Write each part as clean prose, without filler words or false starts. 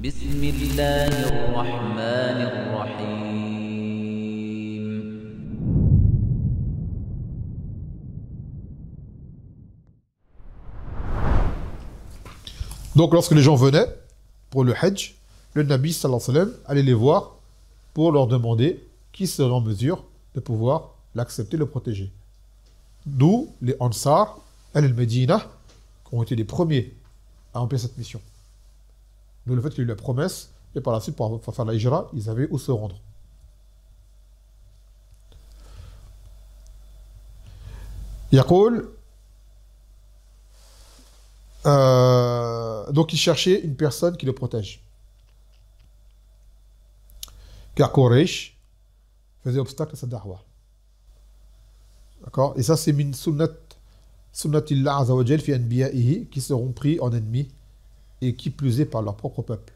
بسم الله الرحمن الرحيم. Donc lorsque les gens venaient pour le Hajj, le Nabi sallallahu alayhi wa sallam allait les voir pour leur demander qui serait en mesure de pouvoir l'accepter, le protéger. D'où les Ansar, al-Medina, qui ont été les premiers à remplir cette mission. D'où le fait qu'il y a eu la promesse, et par la suite, pour faire la hijra, ils avaient où se rendre. Yaqul, donc il cherchait une personne qui le protège. Car Quraysh faisait obstacle à sa da'wah. D'accord? Et ça, c'est min sunnatillah azza wa jal fi anbiya'ihi, qui seront pris en ennemis et qui plus est par leur propre peuple.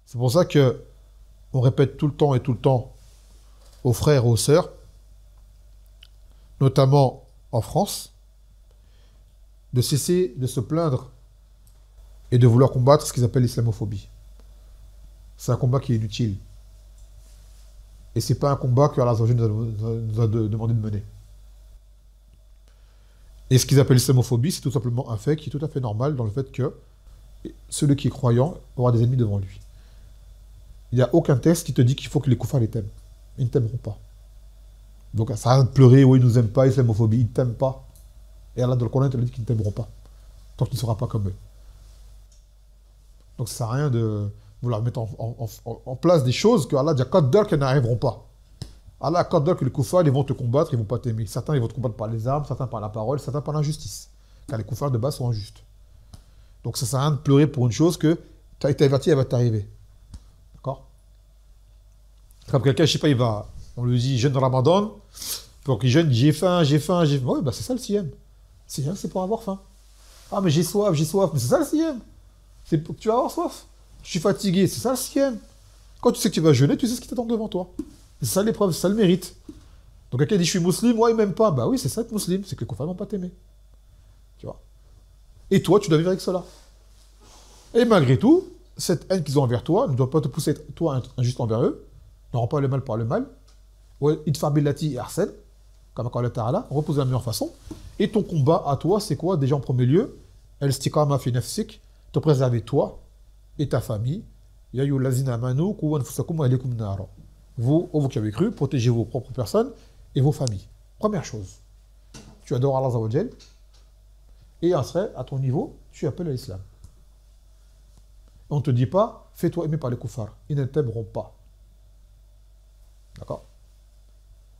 C'est pour ça que on répète tout le temps aux frères et aux sœurs, notamment en France, de cesser de se plaindre et de vouloir combattre ce qu'ils appellent l'islamophobie. C'est un combat qui est inutile. Et ce n'est pas un combat que Allah nous a demandé de mener. Et ce qu'ils appellent l'islamophobie, c'est tout simplement un fait qui est tout à fait normal dans le fait que celui qui est croyant aura des ennemis devant lui. Il n'y a aucun texte qui te dit qu'il faut que les koufars les t'aiment. Ils ne t'aimeront pas. Donc ça sert à rien de pleurer, oui, ils ne nous aiment pas, islamophobie, ils ne t'aiment pas. Et Allah dans le Coran te dit qu'ils ne t'aimeront pas. Tant que tu ne seras pas comme eux. Donc ça ne sert à rien de vouloir mettre en place des choses que Allah dit qu'elles n'arriveront pas. Allah accorde que les koufars, ils vont te combattre, ils ne vont pas t'aimer. Certains, ils vont te combattre par les armes, certains par la parole, certains par l'injustice. Car les koufars de base sont injustes. Donc ça ne sert à rien de pleurer pour une chose que tu as été averti, elle va t'arriver. D'accord? Comme quelqu'un, je ne sais pas, on lui dit jeûne Ramadan, pour qu'il jeûne, j'ai faim. Oui, bah c'est ça le siyam. Siyam, c'est pour avoir faim. Ah, mais j'ai soif. Mais c'est ça le siyam. C'est pour que tu vas avoir soif. Je suis fatigué, c'est ça le siyam. Quand tu sais que tu vas jeûner, tu sais ce qui t'attend devant toi. C'est ça l'épreuve, c'est ça le mérite. Donc quelqu'un dit je suis musulman, moi il m'aime pas. Bah oui, c'est ça être musulman, c'est que les koufars vont pas t'aimer. Tu vois. Et toi, tu dois vivre avec cela. Et malgré tout, cette haine qu'ils ont envers toi ne doit pas te pousser à être toi injuste envers eux. Ne rends pas le mal par le mal. Idfa billati ahsan, comme Allah Ta'ala, repose de la meilleure façon. Et ton combat à toi, c'est quoi? Déjà en premier lieu, al-istiqama fi nafsik, te préserver toi et ta famille. Ya ayyuhallazina amanu qu anfusakum wa ahlikum nara. Vous qui avez cru, protégez vos propres personnes et vos familles. Première chose, tu adores Allah Azza wa Jal, et après, à ton niveau, tu appelles à l'islam. On ne te dit pas, fais-toi aimer par les koufars. Ils ne t'aimeront pas. D'accord?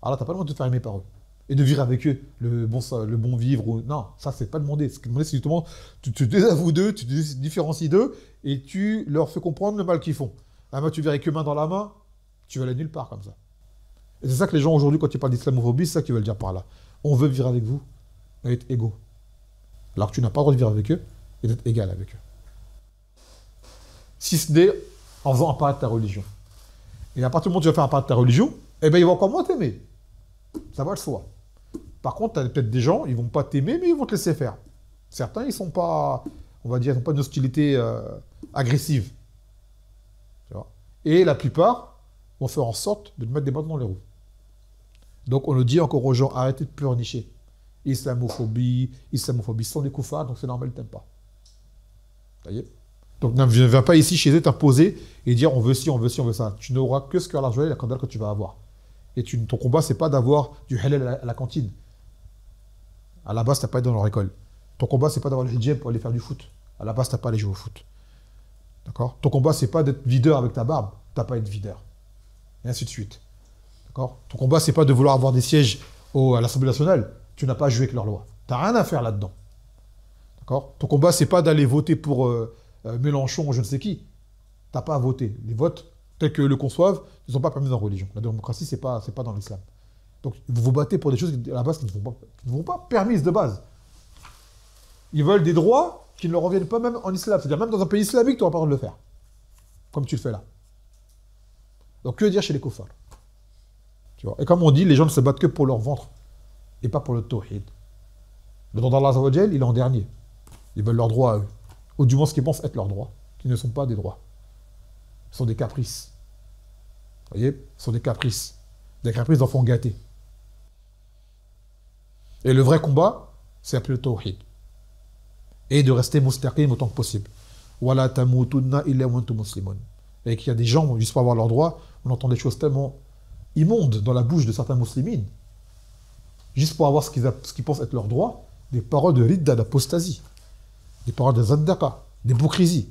Allah t'as pas le droit de te faire aimer par eux. Et de vivre avec eux, le bon vivre. Non, ça, c'est pas demander. Ce qui est demandé, c'est justement, tu te désavoues d'eux, tu te différencies d'eux, et tu leur fais comprendre le mal qu'ils font. Ah, tu verrais que main dans la main, tu vas aller nulle part comme ça. Et c'est ça que les gens aujourd'hui, quand ils parlent d'islamophobie, c'est ça qu'ils veulent dire par là. On veut vivre avec vous et être égaux. Alors que tu n'as pas le droit de vivre avec eux et d'être égal avec eux. Si ce n'est en faisant apparaître ta religion. Et à partir du moment où tu vas faire apparaître ta religion, eh bien ils vont encore moins t'aimer. Ça va le soi. Par contre, tu as peut-être des gens, ils ne vont pas t'aimer, mais ils vont te laisser faire. Certains, ils ne sont pas, on va dire, ils n'ont pas une hostilité agressive. Tu vois. Et la plupart vont faire en sorte de te mettre des bâtons dans les roues. Donc on le dit encore aux gens, arrêtez de pleurnicher. Islamophobie sont des koufars, donc c'est normal, ils ne t'aiment pas. Vous voyez? Donc ne viens pas ici chez eux t'imposer et dire on veut ci, on veut ça. Tu n'auras que ce que Allah la candale que tu vas avoir. Et ton combat, c'est pas d'avoir du halal à la cantine. À la base, tu n'as pas été dans leur école. Ton combat, c'est pas d'avoir le hijab pour aller faire du foot. À la base, tu n'as pas allé jouer au foot. D'accord? Ton combat, c'est pas d'être videur avec ta barbe. Tu n'as pas à être videur. Et ainsi de suite. D'accord? Ton combat, c'est pas de vouloir avoir des sièges à l'Assemblée nationale. Tu n'as pas à jouer avec leurs lois. Tu n'as rien à faire là-dedans. D'accord? Ton combat, c'est pas d'aller voter pour Mélenchon ou je ne sais qui. Tu n'as pas à voter. Les votes, tels que le conçoivent, ne sont pas permis dans la religion. La démocratie, c'est pas dans l'islam. Donc, vous vous battez pour des choses à la base qui ne vont pas permises de base. Ils veulent des droits qui ne leur reviennent pas même en islam. C'est-à-dire, même dans un pays islamique, tu n'auras pas le droit de le faire. Comme tu le fais là. Donc, que dire chez les koufars? Tu vois. Et comme on dit, les gens ne se battent que pour leur ventre et pas pour le tawhid. Le droit d'Allah Azza wa Jal, il est en dernier. Ils veulent leurs droits à eux. Ou du moins ce qu'ils pensent être leurs droits. qui ne sont pas des droits. Ce sont des caprices. Vous voyez? Ce sont des caprices. Des caprices d'enfants gâtés. Et le vrai combat, c'est appeler le tawhid. Et de rester mustaqim autant que possible. Wala tamutunna illa wa antum muslimun. Et qu'il y a des gens, juste pour avoir leurs droits, on entend des choses tellement immondes dans la bouche de certains musulmans, juste pour avoir ce qu'ils pensent être leurs droits, des paroles de ridda, d'apostasie, des paroles de zandaqa, d'hypocrisie,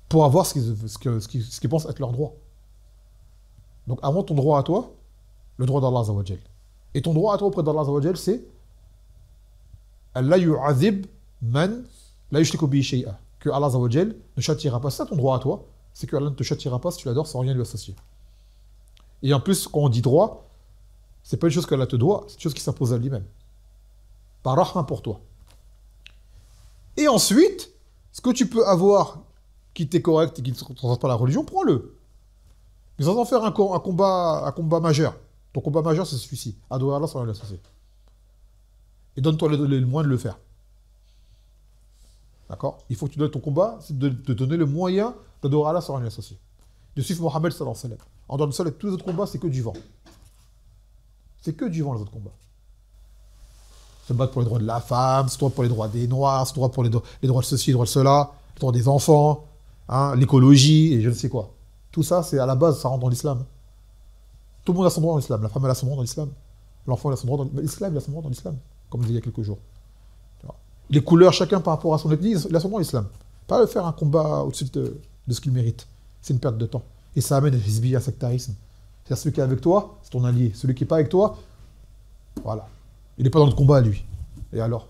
pour avoir ce qu'ils pensent être leurs droits. Donc avant ton droit à toi, le droit d'Allah Azza wa Jal. Et ton droit à toi auprès d'Allah Azza wa Jal, c'est Allah yu'adhib man la yushriku bihi shay'a. Que Allah Azza wa Jal ne châtiera pas. C'est ça ton droit à toi, c'est que Allah ne te châtiera pas si tu l'adores sans rien lui associer. Et en plus, quand on dit droit, c'est pas une chose qu'Allah te doit, c'est une chose qui s'impose à lui-même. Par rahma pour toi. Et ensuite, ce que tu peux avoir qui t'est correct et qui ne transcende pas la religion, prends-le. Mais sans en faire un combat majeur. Ton combat majeur, c'est celui-ci. Adorer Allah sans rien lui associer. Et donne-toi le moyen de le faire. D'accord? Il faut que tu donnes ton combat, c'est de te donner le moyen d'adorer Allah sans rien lui associer. De suivre Mohammed sallallahu alayhi wa sallam. En dehors de ça, tous les autres combats, c'est que du vent. C'est que du vent, les autres combats. Se battre pour les droits de la femme, se battre pour les droits des noirs, se battre pour les droits de ceci, les droits de cela, les droits des enfants, hein, l'écologie, et je ne sais quoi. Tout ça, c'est à la base, ça rentre dans l'islam. Tout le monde a son droit dans l'islam. La femme, elle a son droit dans l'islam. L'enfant, il a son droit dans l'islam, il a son droit dans l'islam. Comme on dit il y a quelques jours. Les couleurs, chacun par rapport à son ethnie, il a son droit dans l'islam. Pas faire un combat au-dessus de ce qu'il mérite. C'est une perte de temps. Et ça amène à hizbi, à sectarisme. C'est-à-dire celui qui est avec toi, c'est ton allié. Celui qui n'est pas avec toi, voilà. Il n'est pas dans le combat, lui. Et alors?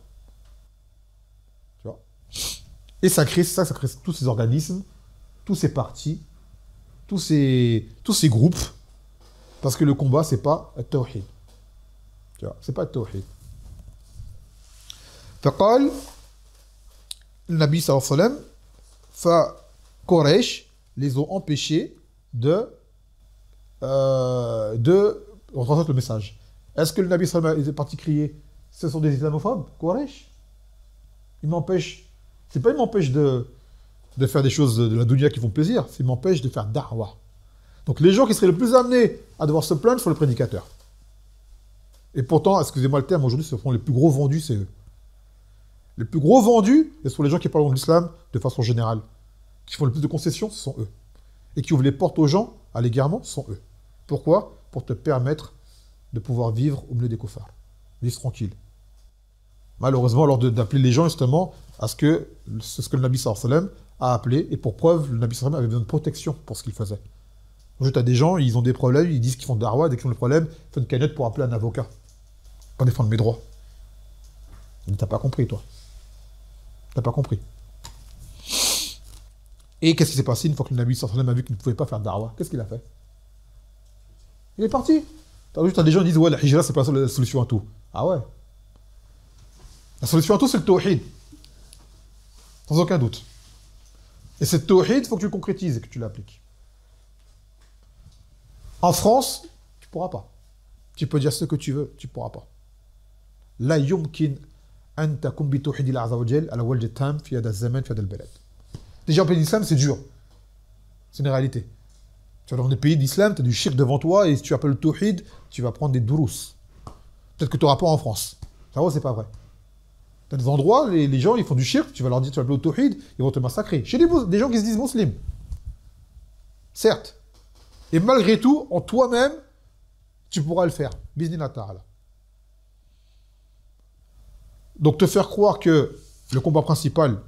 Tu vois? Et ça crée tous ces organismes, tous ces partis, tous ces groupes. Parce que le combat, c'est pas le tawhid. Tu vois? C'est pas le tawhid. فقال النبي صلى الله عليه وسلم فقريش les ont empêchés de retransmettre le message. Est-ce que le Nabi sallallahu alayhi wa sallam est parti crier ce sont des islamophobes, Quraysh? Il m'empêche. C'est pas il m'empêche de faire des choses de la dunya qui font plaisir, c'est il m'empêche de faire da'wah. Donc les gens qui seraient le plus amenés à devoir se plaindre sont les prédicateurs. Et pourtant, excusez-moi le terme, aujourd'hui, ce sont les plus gros vendus, c'est eux. Les plus gros vendus, ce sont les gens qui parlent de l'islam de façon générale. Qui font le plus de concessions, ce sont eux. Et qui ouvrent les portes aux gens à l'égarement, ce sont eux. Pourquoi? Pour te permettre de pouvoir vivre au milieu des koufars. Vivre tranquille. Malheureusement, alors d'appeler les gens justement à ce que le Nabi sallallahu alayhi wa sallam a appelé, et pour preuve, le Nabi sallallahu alayhi wa sallam avait besoin de protection pour ce qu'il faisait. Aujourd'hui, tu as des gens, ils ont des problèmes, ils disent qu'ils font de darwa, dès qu'ils ont le problème, ils font une cagnotte pour appeler un avocat. Pour défendre mes droits. Mais t'as pas compris, toi. T'as pas compris. Et qu'est-ce qui s'est passé une fois que le Nabi sallallahu alayhi wa sallam a vu qu'il ne pouvait pas faire de darwa? Qu'est-ce qu'il a fait? Il est parti. T'as des gens qui disent ouais, la hijra, c'est pas la solution à tout. Ah ouais. La solution à tout, c'est le tawhid. Sans aucun doute. Et ce tawhid, il faut que tu le concrétises et que tu l'appliques. En France, tu ne pourras pas. Tu peux dire ce que tu veux, tu ne pourras pas. La yumkin an takum bi tawhid Allah azza wa jal ala wajh tam fi hada zaman fi hada al-balad. Déjà en pays d'islam, c'est dur. C'est une réalité. Tu vas dans des pays d'islam, tu as du shirk devant toi, et si tu appelles le tawhid, tu vas prendre des dourous. Peut-être que tu n'auras pas en France. Ça va, c'est pas vrai. Tu as des endroits, les gens, ils font du shirk, tu vas leur dire, tu vas appeler le tawhid, ils vont te massacrer. Chez des gens qui se disent musulmans. Certes. Et malgré tout, en toi-même, tu pourras le faire. Bismillah ta'ala. Donc te faire croire que le combat principal,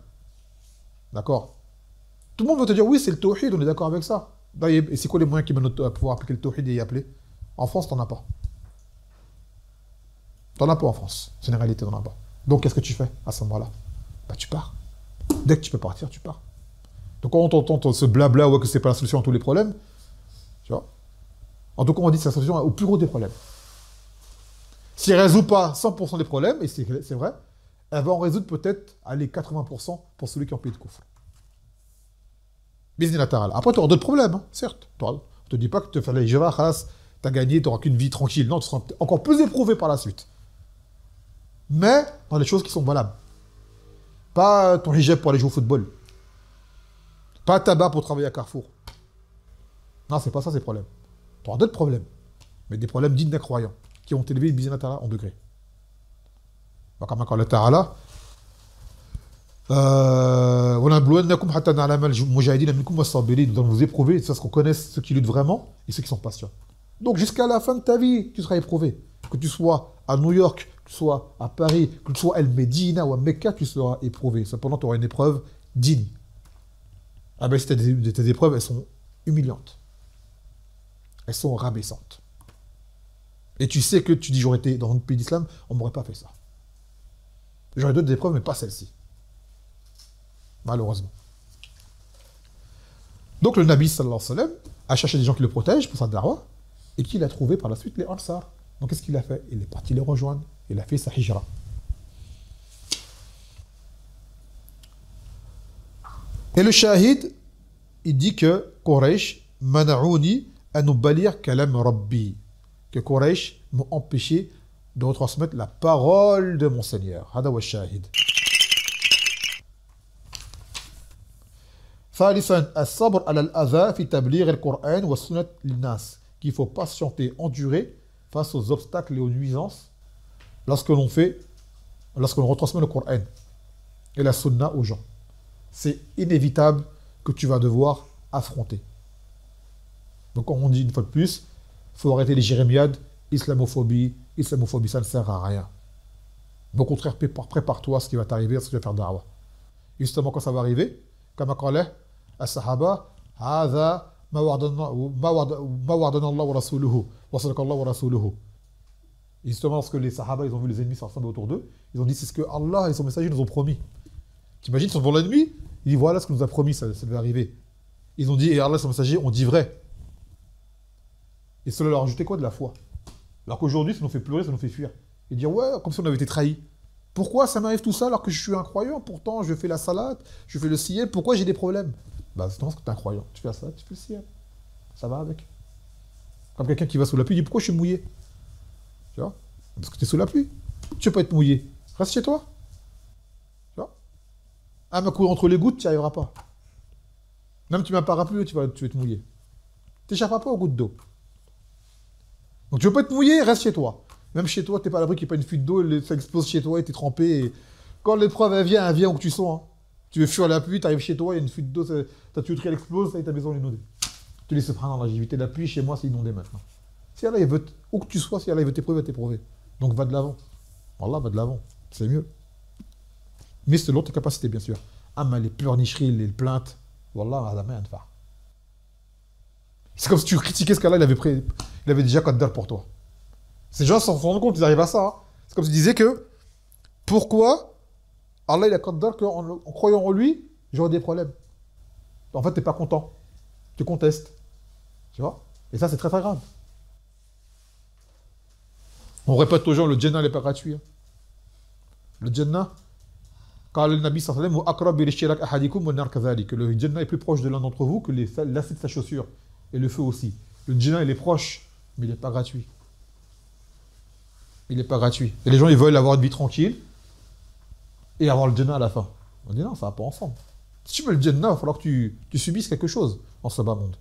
d'accord, tout le monde va te dire, oui, c'est le tawhid, on est d'accord avec ça. Et c'est quoi les moyens qui mènent à pouvoir appliquer le tawhid et y appeler? En France, t'en as pas. T'en as pas en France. C'est une réalité, t'en as pas. Donc qu'est-ce que tu fais à ce moment-là? Bah tu pars. Dès que tu peux partir, tu pars. Donc quand on t'entend ce blabla, ouais, que c'est pas la solution à tous les problèmes, tu vois. En tout cas, on dit que c'est la solution au plus gros des problèmes. Si elle ne résout pas 100% des problèmes, et c'est vrai, elle va en résoudre peut-être, allez, 80% pour celui qui est en pays de coufre. Bismillah ta'ala. Après, tu auras d'autres problèmes, hein, certes. On ne te dit pas que tu fais la hijra, khalas, tu as gagné, tu n'auras qu'une vie tranquille. Non, tu seras encore plus éprouvé par la suite. Mais dans les choses qui sont valables. Pas ton hijab pour aller jouer au football. Pas tabac pour travailler à Carrefour. Non, c'est pas ça, c'est le problème. Tu auras d'autres problèmes. Mais des problèmes dignes d'un croyant, qui ont élevé Bizina Ta'ala en degrés. Comme Allah Ta'ala, nous allons vous éprouver, c'est ce qu'on connaisse ceux qui luttent vraiment et ceux qui sont patients. Donc jusqu'à la fin de ta vie, tu seras éprouvé. Que tu sois à New York, que tu sois à Paris, que tu sois à El Medina ou à Mecca, tu seras éprouvé. Cependant, tu auras une épreuve digne. Ah ben, tes épreuves, elles sont humiliantes. Elles sont rabaissantes. Et tu sais que tu dis, j'aurais été dans un pays d'islam, on ne m'aurait pas fait ça. J'aurais d'autres épreuves, mais pas celle-ci. Malheureusement. Donc le Nabi sallallahu alayhi wa sallam a cherché des gens qui le protègent pour sa da'wah et qu'il a trouvé par la suite les Ansar. Donc qu'est-ce qu'il a fait? Il est parti les rejoindre. Il a fait sa hijra. Et le shahid, il dit que Quraysh mana'ouni an ubalir kalam rabbi. Que Quraysh m'ont empêché de retransmettre la parole de mon Seigneur. Hada wa shahid. ثالثا الصبر على الأذى في تبليغ القرآن والسنة للناس. Qu'il faut patienter, endurer face aux obstacles et aux nuisances lorsque l'on retransmet le Coran et la sunna aux gens. C'est inévitable que tu vas devoir affronter. Donc comme on dit une fois de plus, il faut arrêter les jérémiades, islamophobie, ça ne sert à rien. Au contraire, prépare-toi à ce qui va t'arriver lorsque tu vas faire da'wah. Justement, quand ça va arriver, comme a dit الصحابة هذا ما وعدنا الله ورسوله وصدق الله ورسوله. Et justement, lorsque les Sahaba ils ont vu les ennemis s'assembler autour d'eux, ils ont dit c'est ce que Allah et son messager nous ont promis. T'imagines, ils sont devant l'ennemi, ils disent voilà ce que nous a promis, ça va arriver. Ils ont dit et Allah et son messager ont dit vrai. Et cela leur a ajouté quoi? De la foi. Alors qu'aujourd'hui, ça nous fait pleurer, ça nous fait fuir. Et dire ouais, comme si on avait été trahis. Pourquoi ça m'arrive tout ça alors que je suis un croyant? Pourtant, je fais la salade, je fais le siyam, pourquoi j'ai des problèmes? Bah, c'est parce que tu es un croyant. Tu fais la salade, tu fais le siyam. Ça va avec. Comme quelqu'un qui va sous la pluie, il dit pourquoi je suis mouillé? Tu vois? Parce que tu es sous la pluie. Tu ne peux pas être mouillé. Reste chez toi. Tu vois? Ah, mais courir entre les gouttes, tu n'y arriveras pas. Même tu mets un parapluie, tu vas être mouillé. Tu n'échapperas pas aux gouttes d'eau. Donc tu ne veux pas être mouillé, reste chez toi. Même chez toi, tu n'es pas à l'abri qu'il n'y ait pas une fuite d'eau, ça explose chez toi et tu es trempé. Et... Quand l'épreuve elle vient où tu sois. Hein. Tu veux fuir la pluie, tu arrives chez toi, il y a une fuite d'eau, ta tuyauterie elle explose, ça y est, ta maison est inondée. Tu dis, subhanallah, j'ai évité la pluie, chez moi c'est inondé maintenant. Si Allah, où que tu sois, si Allah il veut t'éprouver, il va t'éprouver. Donc va de l'avant. Allah va de l'avant, c'est mieux. Mais selon tes capacités, bien sûr. Ah, mais les pleurnicheries, les plaintes, Wallah, à la main, c'est comme si tu critiquais ce qu'Allah il avait déjà Qaddar pour toi. Ces gens s'en rendent compte, ils arrivent à ça. Hein. C'est comme si tu disais que pourquoi Allah il a Qaddar qu'en croyant en lui, j'aurai des problèmes. En fait, tu n'es pas content. Tu contestes. Tu vois? Et ça, c'est très très grave. On répète aux gens, le Jannah n'est pas gratuit. Hein. Le Jannah, quand le Nabi sallallahu alayhi wa sallam, que le Jannah est plus proche de l'un d'entre vous que lacets de sa chaussure. Et le feu aussi. Le Jannah, il est proche, mais il n'est pas gratuit. Il n'est pas gratuit. Et les gens, ils veulent avoir une vie tranquille et avoir le Jannah à la fin. On dit non, ça va pas ensemble. Si tu veux le Jannah, il va falloir que tu subisses quelque chose en ce bas monde.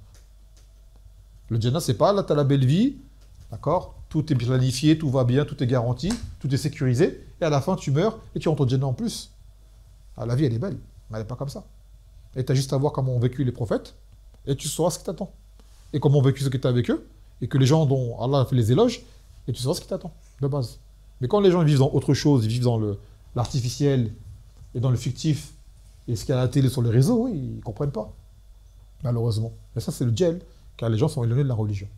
Le Jannah, c'est pas là, tu as la belle vie, d'accord? Tout est planifié, tout va bien, tout est garanti, tout est sécurisé, et à la fin, tu meurs et tu rentres au Jannah en plus. Ah, la vie, elle est belle, mais elle n'est pas comme ça. Et tu as juste à voir comment ont vécu les prophètes, et tu sauras ce qui t'attend. Et comment ont vécu ceux qui étaient avec eux, et que les gens dont Allah a fait les éloges, et tu sauras ce qui t'attend, de base. Mais quand les gens vivent dans autre chose, ils vivent dans l'artificiel et dans le fictif, et ce qu'il y a à la télé sur les réseaux, oui, ils ne comprennent pas. Malheureusement. Et ça, c'est le djel, car les gens sont éloignés de la religion.